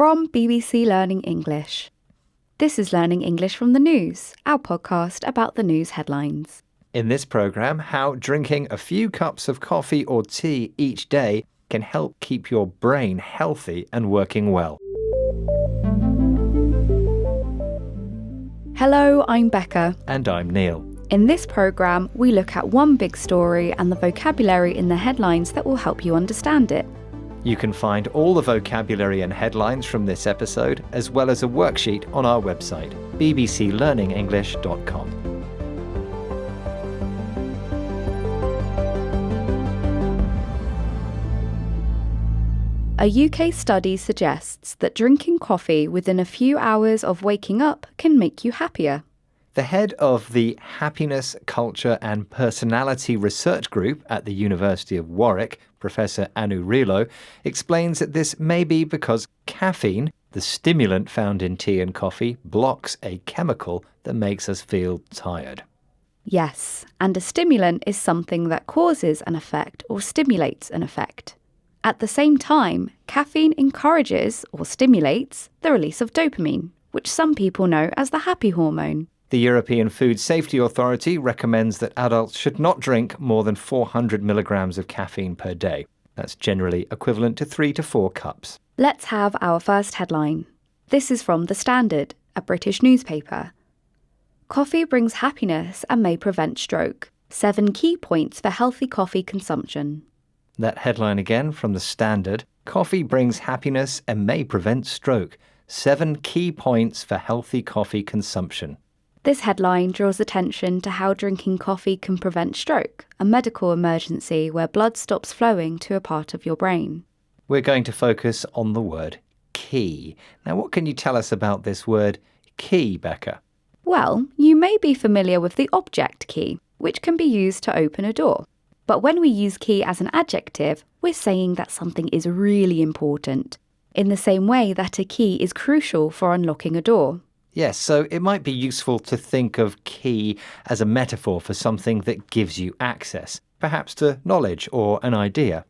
from BBC Learning English. This is Learning English from the News, our podcast about the news headlines. In this programme, how drinking a few cups of coffee or tea each day can help keep your brain healthy and working well. Hello, I'm Becca. And I'm Neil. In this programme, we look at one big story and the vocabulary in the headlines that will help you understand it. You can find all the vocabulary and headlines from this episode, as well as a worksheet on our website, bbclearningenglish.com. A UK study suggests that drinking coffee within a few hours of waking up can make you happier. The head of the Happiness, Culture and Personality Research Group at the University of Warwick, Professor Anu Relo, explains that this may be because caffeine, the stimulant found in tea and coffee, blocks a chemical that makes us feel tired. Yes, and a stimulant is something that causes an effect or stimulates an effect. At the same time, caffeine encourages or stimulates the release of dopamine, which some people know as the happy hormone. The European Food Safety Authority recommends that adults should not drink more than 400 milligrams of caffeine per day. That's generally equivalent to 3 to 4 cups. Let's have our first headline. This is from The Standard, a British newspaper. Coffee brings happiness and may prevent stroke. 7 key points for healthy coffee consumption. That headline again from The Standard. Coffee brings happiness and may prevent stroke. 7 key points for healthy coffee consumption. This headline draws attention to how drinking coffee can prevent stroke, a medical emergency where blood stops flowing to a part of your brain. We're going to focus on the word key. Now, what can you tell us about this word key, Becca? Well, you may be familiar with the object key, which can be used to open a door. But when we use key as an adjective, we're saying that something is really important, in the same way that a key is crucial for unlocking a door. Yes, so it might be useful to think of key as a metaphor for something that gives you access, perhaps to knowledge or an idea.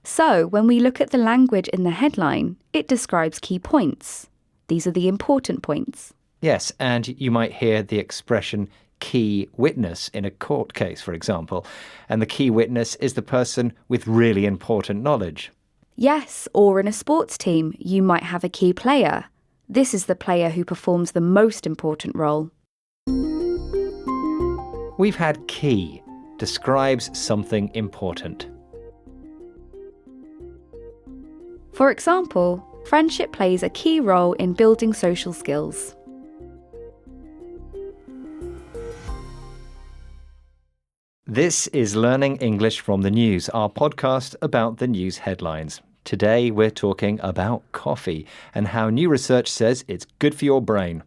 So, when we look at the language in the headline, it describes key points. These are the important points. Yes, and you might hear the expression key witness in a court case, for example, and the key witness is the person with really important knowledge. Yes, or in a sports team, you might have a key player. This is the player who performs the most important role. We've had key, describes something important. For example, friendship plays a key role in building social skills. This is Learning English from the News, our podcast about the news headlines. Today we're talking about coffee and how new research says it's good for your brain.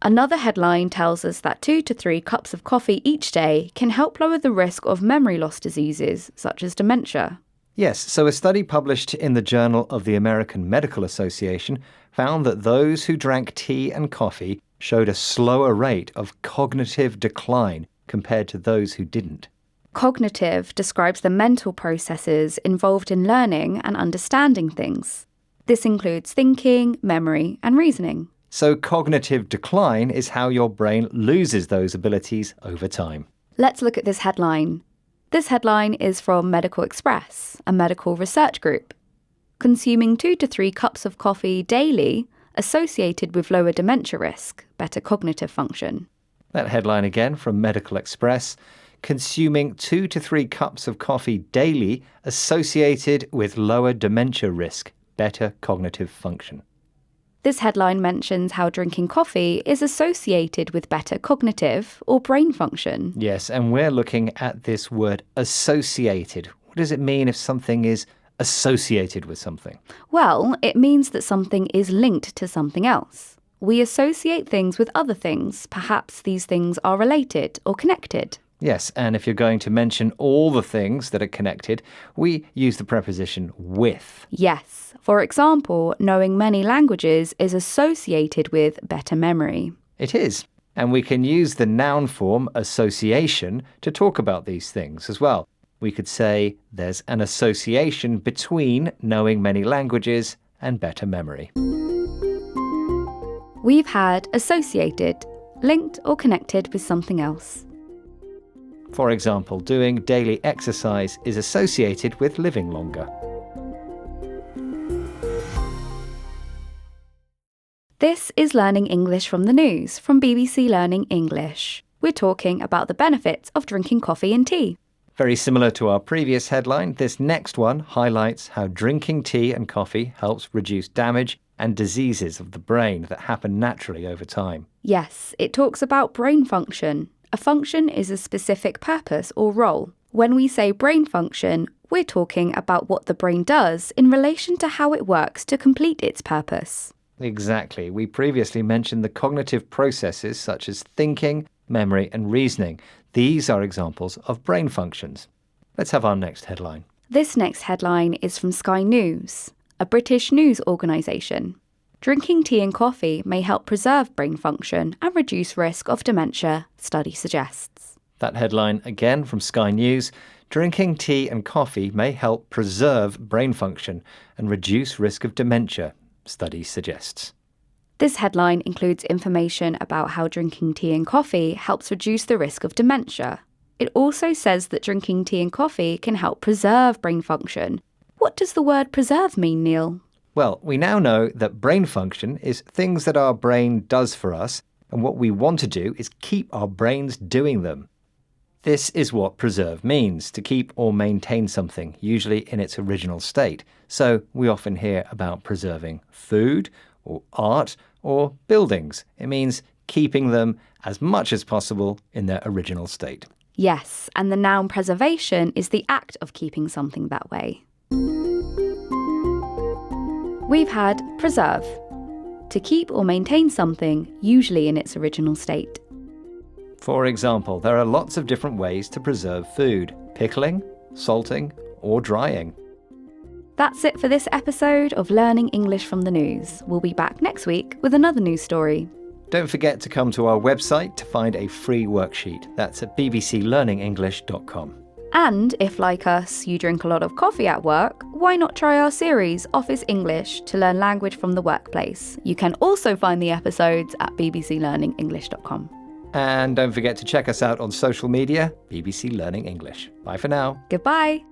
Another headline tells us that 2 to 3 cups of coffee each day can help lower the risk of memory loss diseases, such as dementia. Yes, so a study published in the Journal of the American Medical Association found that those who drank tea and coffee showed a slower rate of cognitive decline compared to those who didn't. Cognitive describes the mental processes involved in learning and understanding things. This includes thinking, memory, and reasoning. So cognitive decline is how your brain loses those abilities over time. Let's look at this headline. This headline is from Medical Express, a medical research group. Consuming 2 to 3 cups of coffee daily associated with lower dementia risk, better cognitive function. That headline again from Medical Express. Consuming 2 to 3 cups of coffee daily associated with lower dementia risk, better cognitive function. This headline mentions how drinking coffee is associated with better cognitive or brain function. Yes, and we're looking at this word associated. What does it mean if something is associated with something? Well, it means that something is linked to something else. We associate things with other things. Perhaps these things are related or connected. Yes, and if you're going to mention all the things that are connected, we use the preposition with. Yes. For example, knowing many languages is associated with better memory. It is. And we can use the noun form association to talk about these things as well. We could say there's an association between knowing many languages and better memory. We've had associated, linked or connected with something else. For example, doing daily exercise is associated with living longer. This is Learning English from the News from BBC Learning English. We're talking about the benefits of drinking coffee and tea. Very similar to our previous headline, this next one highlights how drinking tea and coffee helps reduce damage and diseases of the brain that happen naturally over time. Yes, it talks about brain function. A function is a specific purpose or role. When we say brain function, we're talking about what the brain does in relation to how it works to complete its purpose. Exactly. We previously mentioned the cognitive processes such as thinking, memory and reasoning. These are examples of brain functions. Let's have our next headline. This next headline is from Sky News, a British news organisation. Drinking tea and coffee may help preserve brain function and reduce risk of dementia, study suggests. That headline again from Sky News. Drinking tea and coffee may help preserve brain function and reduce risk of dementia, study suggests. This headline includes information about how drinking tea and coffee helps reduce the risk of dementia. It also says that drinking tea and coffee can help preserve brain function. What does the word preserve mean, Neil? Well, we now know that brain function is things that our brain does for us, and what we want to do is keep our brains doing them. This is what preserve means, to keep or maintain something, usually in its original state. So we often hear about preserving food, or art, or buildings. It means keeping them as much as possible in their original state. Yes, and the noun preservation is the act of keeping something that way. We've had preserve, to keep or maintain something, usually in its original state. For example, there are lots of different ways to preserve food: pickling, salting, or drying. That's it for this episode of Learning English from the News. We'll be back next week with another news story. Don't forget to come to our website to find a free worksheet. That's at bbclearningenglish.com. And if, like us, you drink a lot of coffee at work, why not try our series, Office English, to learn language from the workplace? You can also find the episodes at bbclearningenglish.com. And don't forget to check us out on social media, BBC Learning English. Bye for now. Goodbye.